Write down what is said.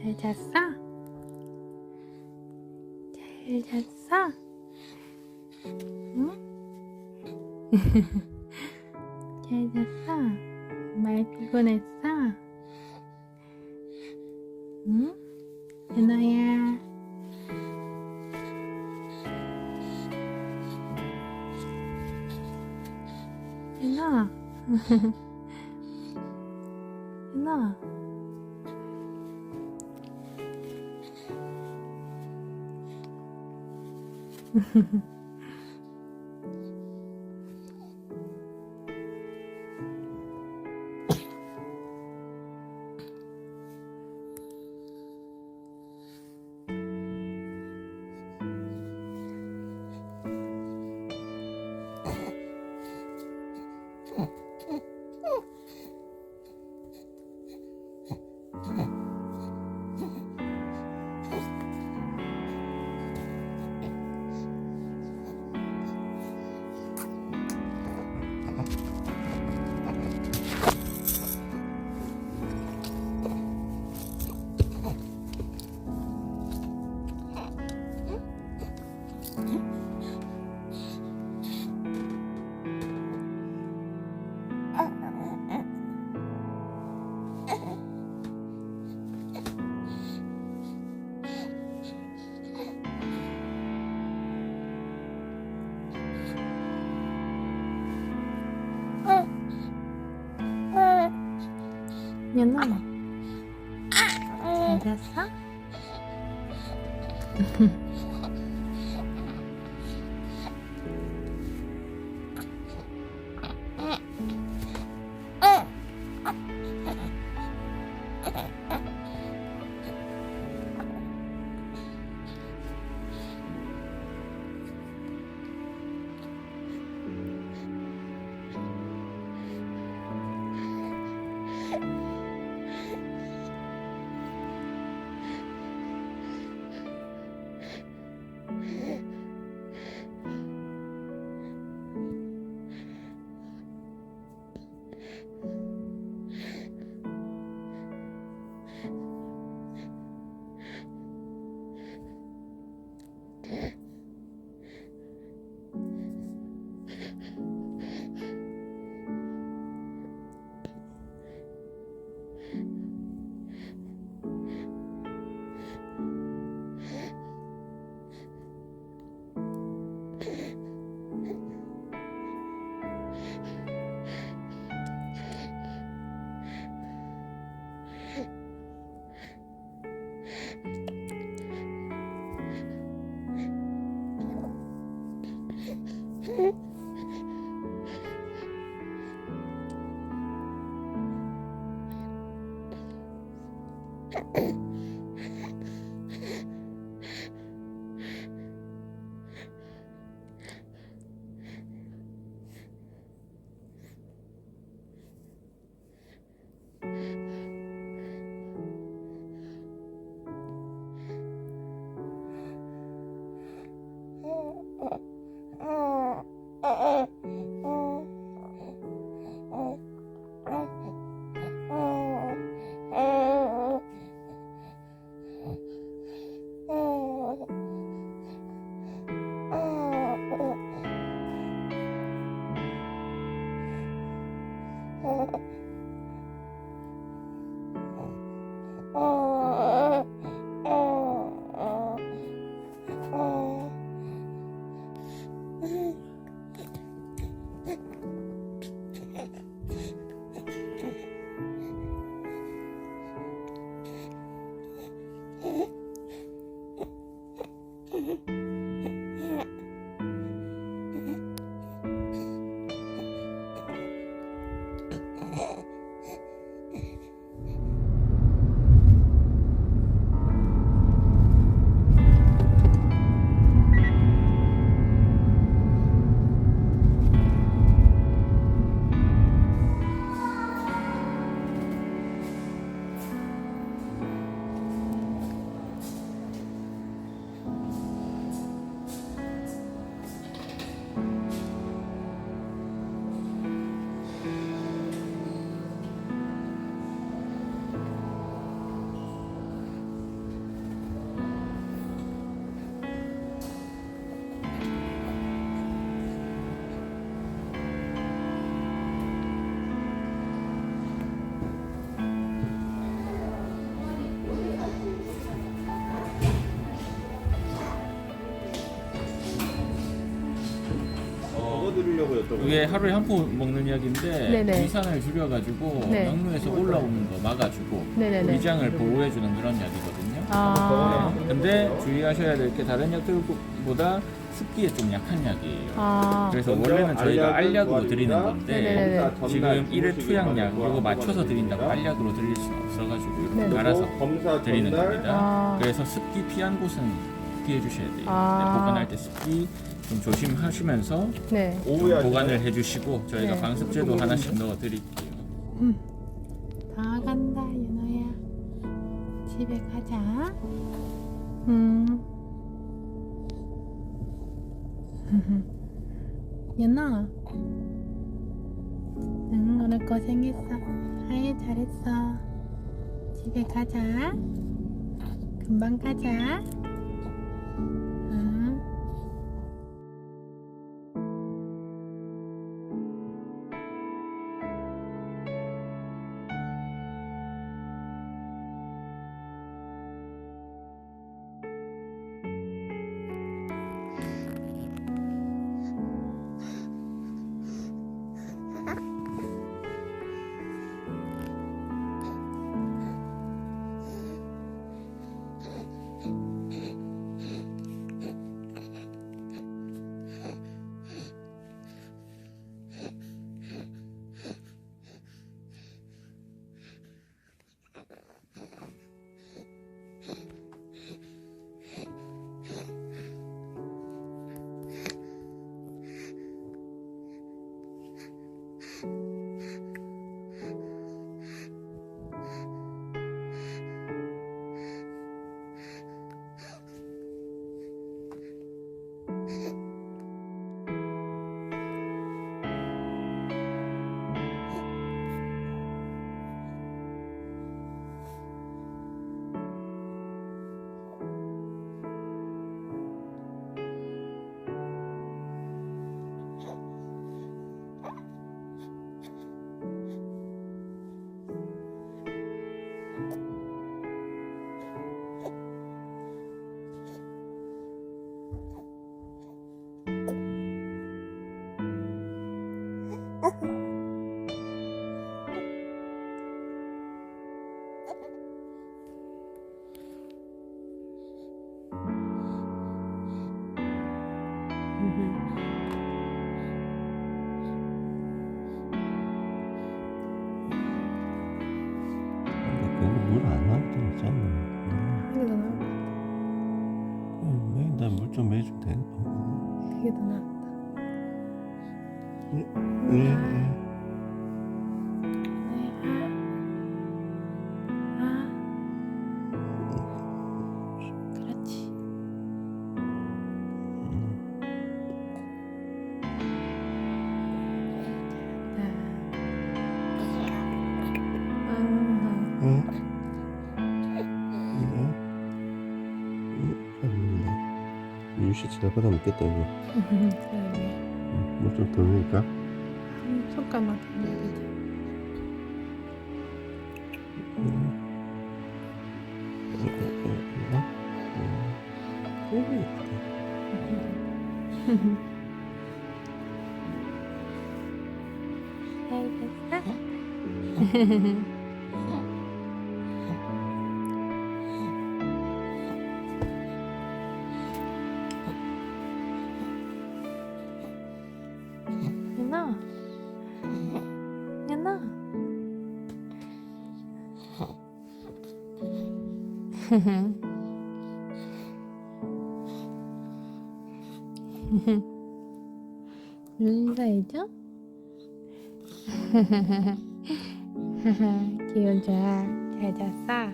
잘 잤어? 잘 잤어? 응? 잘 잤어? 많이 피곤했어? 응? 연아야. 연아. 연아. 연아. 잘 잤어? 이게 하루에 한 포 먹는 약인데 네네. 위산을 줄여가지고 네. 역류에서 올라오는 거 막아주고 네네네. 위장을 보호해주는 그런 약이거든요. 아. 근데 주의하셔야 될 게 다른 약들보다 습기에 좀 약한 약이에요. 아. 그래서 원래는 저희가 알약으로 드리는 건데 네네네. 지금 1회 투약약 이거 맞춰서 드린다고 알약으로 드릴 수는 없어가지고 이렇게 네네. 갈아서 드리는 겁니다. 아. 그래서 습기 피한 곳은 피해 주셔야 돼요. 아. 네, 보관할 때 습기 좀 조심하시면서 네. 좀 보관을 해주시고 저희가 네. 방습제도 하나씩 넣어드릴게요. 다 간다 윤호야. 집에 가자. 윤호. 응, 오늘 고생했어. 아유, 잘했어. 집에 가자. 금방 가자. 응. 물안 나올 때 있잖아. 그게 더 나을 것 매일 물 좀 매주면 되는 거. 같아. 그게 더 나았다. 예. 그렇지. 유시 잘 받아 먹겠다 이거. 그러네. 물 좀 더 넣을까? 손가락 되지. 잘 됐어? 윤아, 윤아. 인사해줘? 기분 좋아. 잘 잤어?